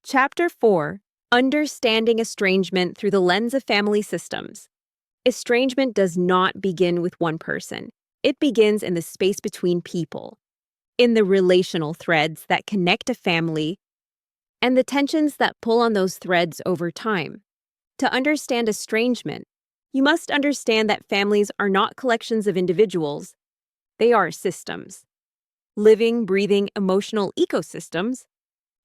Chapter 4: Understanding Estrangement Through the Lens of Family Systems. Estrangement does not begin with one person. It begins in the space between people, in the relational threads that connect a family, and the tensions that pull on those threads over time. To understand estrangement, you must understand that families are not collections of individuals. They are systems. Living, breathing, emotional ecosystems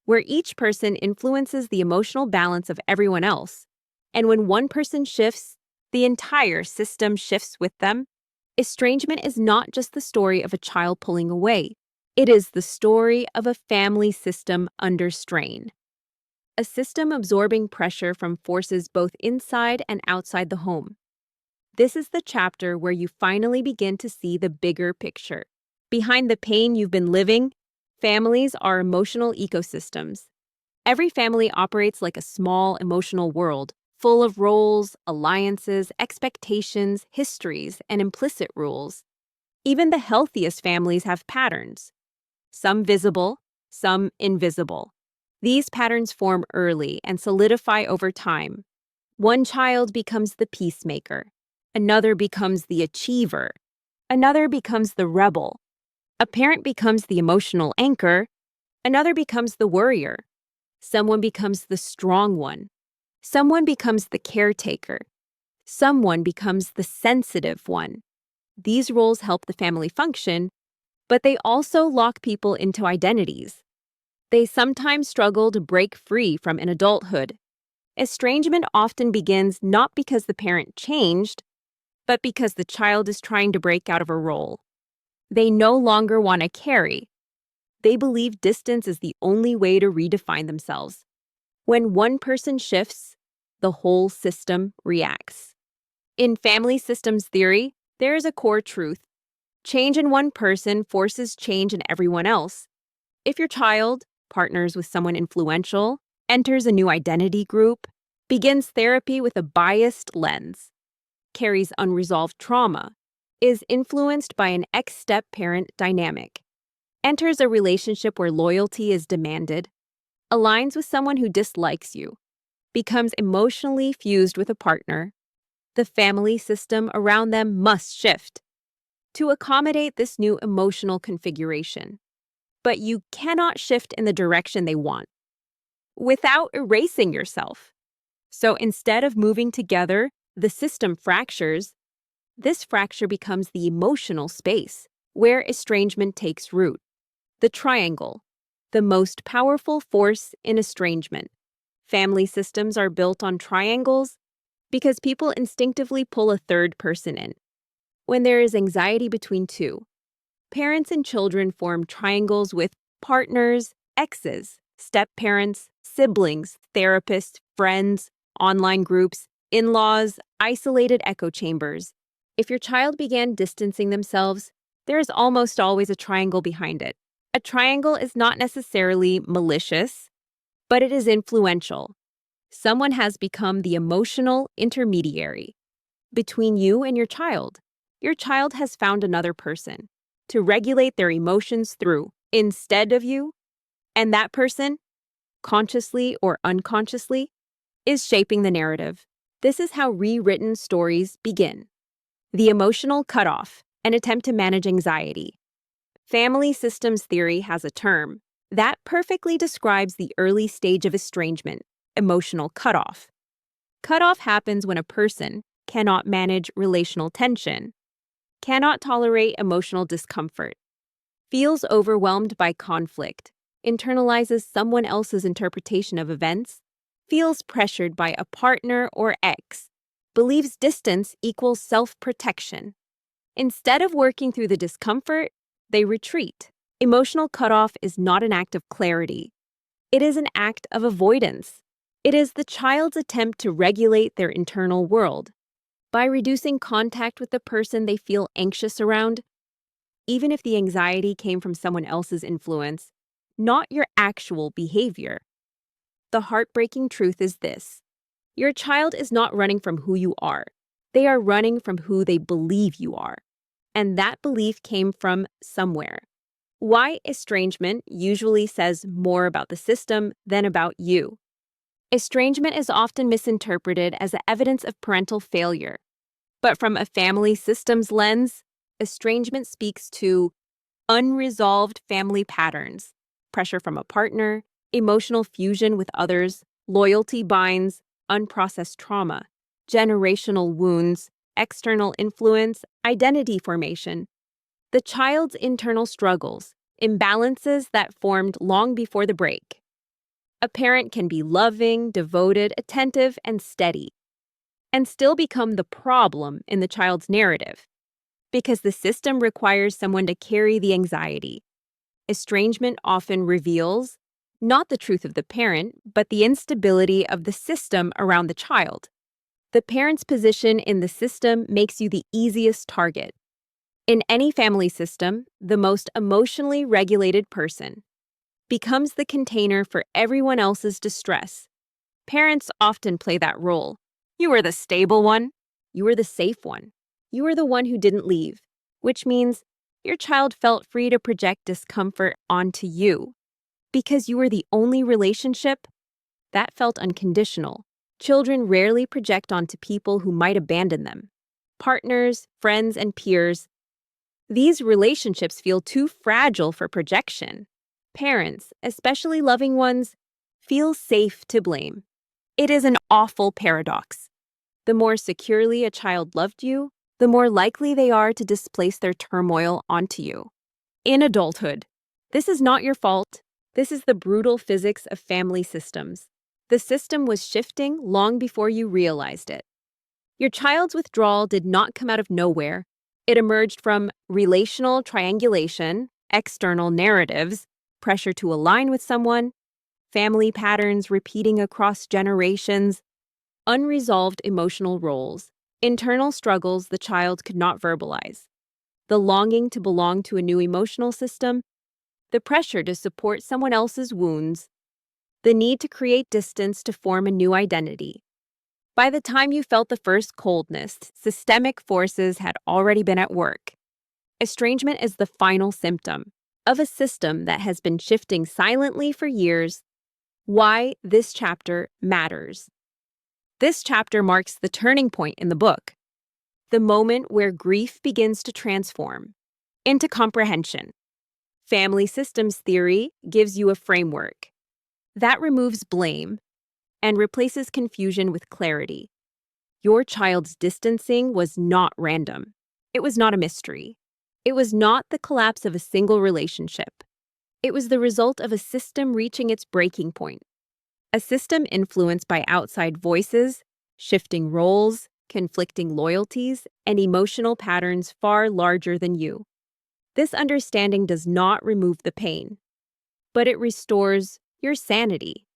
where each person influences the emotional balance of everyone else. And when one person shifts, the entire system shifts with them. Estrangement is not just the story of a child pulling away. It is the story of a family system under strain. A system absorbing pressure from forces both inside and outside the home. This is the chapter where you finally begin to see the bigger picture. Behind the pain you've been living, families are emotional ecosystems. Every family operates like a small emotional world, full of roles, alliances, expectations, histories, and implicit rules. Even the healthiest families have patterns, some visible, some invisible. These patterns form early and solidify over time. One child becomes the peacemaker, another becomes the achiever, another becomes the rebel. A parent becomes the emotional anchor, another becomes the worrier. Someone becomes the strong one. Someone becomes the caretaker. Someone becomes the sensitive one. These roles help the family function, but they also lock people into identities. They sometimes struggle to break free from in adulthood. Estrangement often begins not because the parent changed, but because the child is trying to break out of a role. They no longer want to carry. They believe distance is the only way to redefine themselves. When one person shifts, the whole system reacts. In family systems theory, there is a core truth. Change in one person forces change in everyone else. If your child partners with someone influential, enters a new identity group, begins therapy with a biased lens, carries unresolved trauma, is influenced by an ex-step parent dynamic, enters a relationship where loyalty is demanded, aligns with someone who dislikes you, becomes emotionally fused with a partner, the family system around them must shift to accommodate this new emotional configuration. But you cannot shift in the direction they want without erasing yourself. So instead of moving together, the system fractures. This fracture becomes the emotional space where estrangement takes root. The triangle, the most powerful force in estrangement. Family systems are built on triangles because people instinctively pull a third person in. When there is anxiety between two, parents and children form triangles with partners, exes, step-parents, siblings, therapists, friends, online groups, in-laws, isolated echo chambers. If your child began distancing themselves, there is almost always a triangle behind it. A triangle is not necessarily malicious, but it is influential. Someone has become the emotional intermediary between you and your child. Your child has found another person to regulate their emotions through instead of you, and that person, consciously or unconsciously, is shaping the narrative. This is how rewritten stories begin. The emotional cutoff, an attempt to manage anxiety. Family systems theory has a term that perfectly describes the early stage of estrangement, emotional cutoff. Cutoff happens when a person cannot manage relational tension, cannot tolerate emotional discomfort, feels overwhelmed by conflict, internalizes someone else's interpretation of events, feels pressured by a partner or ex, believes distance equals self-protection. Instead of working through the discomfort, they retreat. Emotional cutoff is not an act of clarity. It is an act of avoidance. It is the child's attempt to regulate their internal world by reducing contact with the person they feel anxious around, even if the anxiety came from someone else's influence, not your actual behavior. The heartbreaking truth is this: your child is not running from who you are. They are running from who they believe you are. And that belief came from somewhere. Why estrangement usually says more about the system than about you. Estrangement is often misinterpreted as evidence of parental failure. But from a family systems lens, estrangement speaks to unresolved family patterns, pressure from a partner, emotional fusion with others, loyalty binds, unprocessed trauma, generational wounds, external influence, identity formation, the child's internal struggles, imbalances that formed long before the break. A parent can be loving, devoted, attentive, and steady, and still become the problem in the child's narrative, because the system requires someone to carry the anxiety. Estrangement often reveals not the truth of the parent, but the instability of the system around the child. The parent's position in the system makes you the easiest target. In any family system, the most emotionally regulated person becomes the container for everyone else's distress. Parents often play that role. You are the stable one. You are the safe one. You are the one who didn't leave, which means your child felt free to project discomfort onto you. Because you were the only relationship that felt unconditional. Children rarely project onto people who might abandon them. Partners, friends, and peers. These relationships feel too fragile for projection. Parents, especially loving ones, feel safe to blame. It is an awful paradox. The more securely a child loved you, the more likely they are to displace their turmoil onto you. In adulthood, this is not your fault. This is the brutal physics of family systems. The system was shifting long before you realized it. Your child's withdrawal did not come out of nowhere. It emerged from relational triangulation, external narratives, pressure to align with someone, family patterns repeating across generations, unresolved emotional roles, internal struggles the child could not verbalize, the longing to belong to a new emotional system, the pressure to support someone else's wounds, the need to create distance to form a new identity. By the time you felt the first coldness, systemic forces had already been at work. Estrangement is the final symptom of a system that has been shifting silently for years. Why this chapter matters. This chapter marks the turning point in the book, the moment where grief begins to transform into comprehension. Family systems theory gives you a framework that removes blame and replaces confusion with clarity. Your child's distancing was not random. It was not a mystery. It was not the collapse of a single relationship. It was the result of a system reaching its breaking point. A system influenced by outside voices, shifting roles, conflicting loyalties, and emotional patterns far larger than you. This understanding does not remove the pain, but it restores your sanity.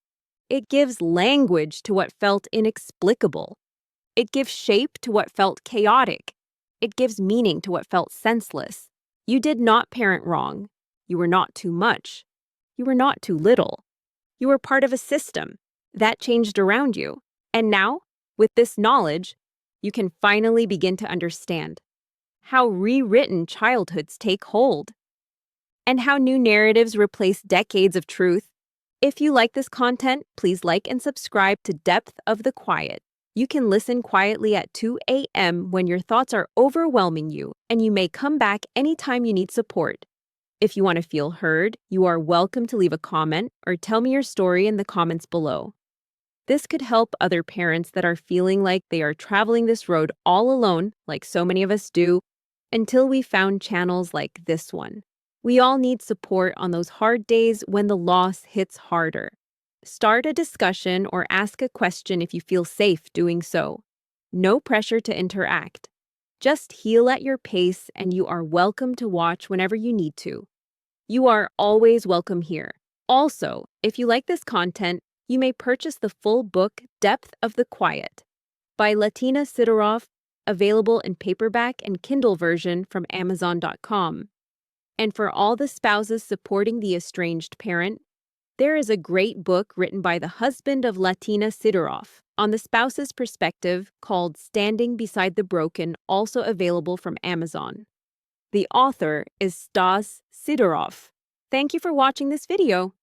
It gives language to what felt inexplicable. It gives shape to what felt chaotic. It gives meaning to what felt senseless. You did not parent wrong. You were not too much. You were not too little. You were part of a system that changed around you. And now, with this knowledge, you can finally begin to understand how rewritten childhoods take hold and how new narratives replace decades of truth. If you like this content, please like and subscribe to Depth of the Quiet. You can listen quietly at 2 a.m. when your thoughts are overwhelming you, and you may come back anytime you need support. If you want to feel heard, you are welcome to leave a comment or tell me your story in the comments below. This could help other parents that are feeling like they are traveling this road all alone, like so many of us do, until we found channels like this one. We all need support on those hard days when the loss hits harder. Start a discussion or ask a question if you feel safe doing so. No pressure to interact. Just heal at your pace, and you are welcome to watch whenever you need to. You are always welcome here. Also, if you like this content, you may purchase the full book Depth of the Quiet by Latina Sidoroff, available in paperback and Kindle version from Amazon.com. And for all the spouses supporting the estranged parent, there is a great book written by the husband of Latina Sidoroff on the spouse's perspective called Standing Beside the Broken, also available from Amazon. The author is Stas Sidoroff. Thank you for watching this video.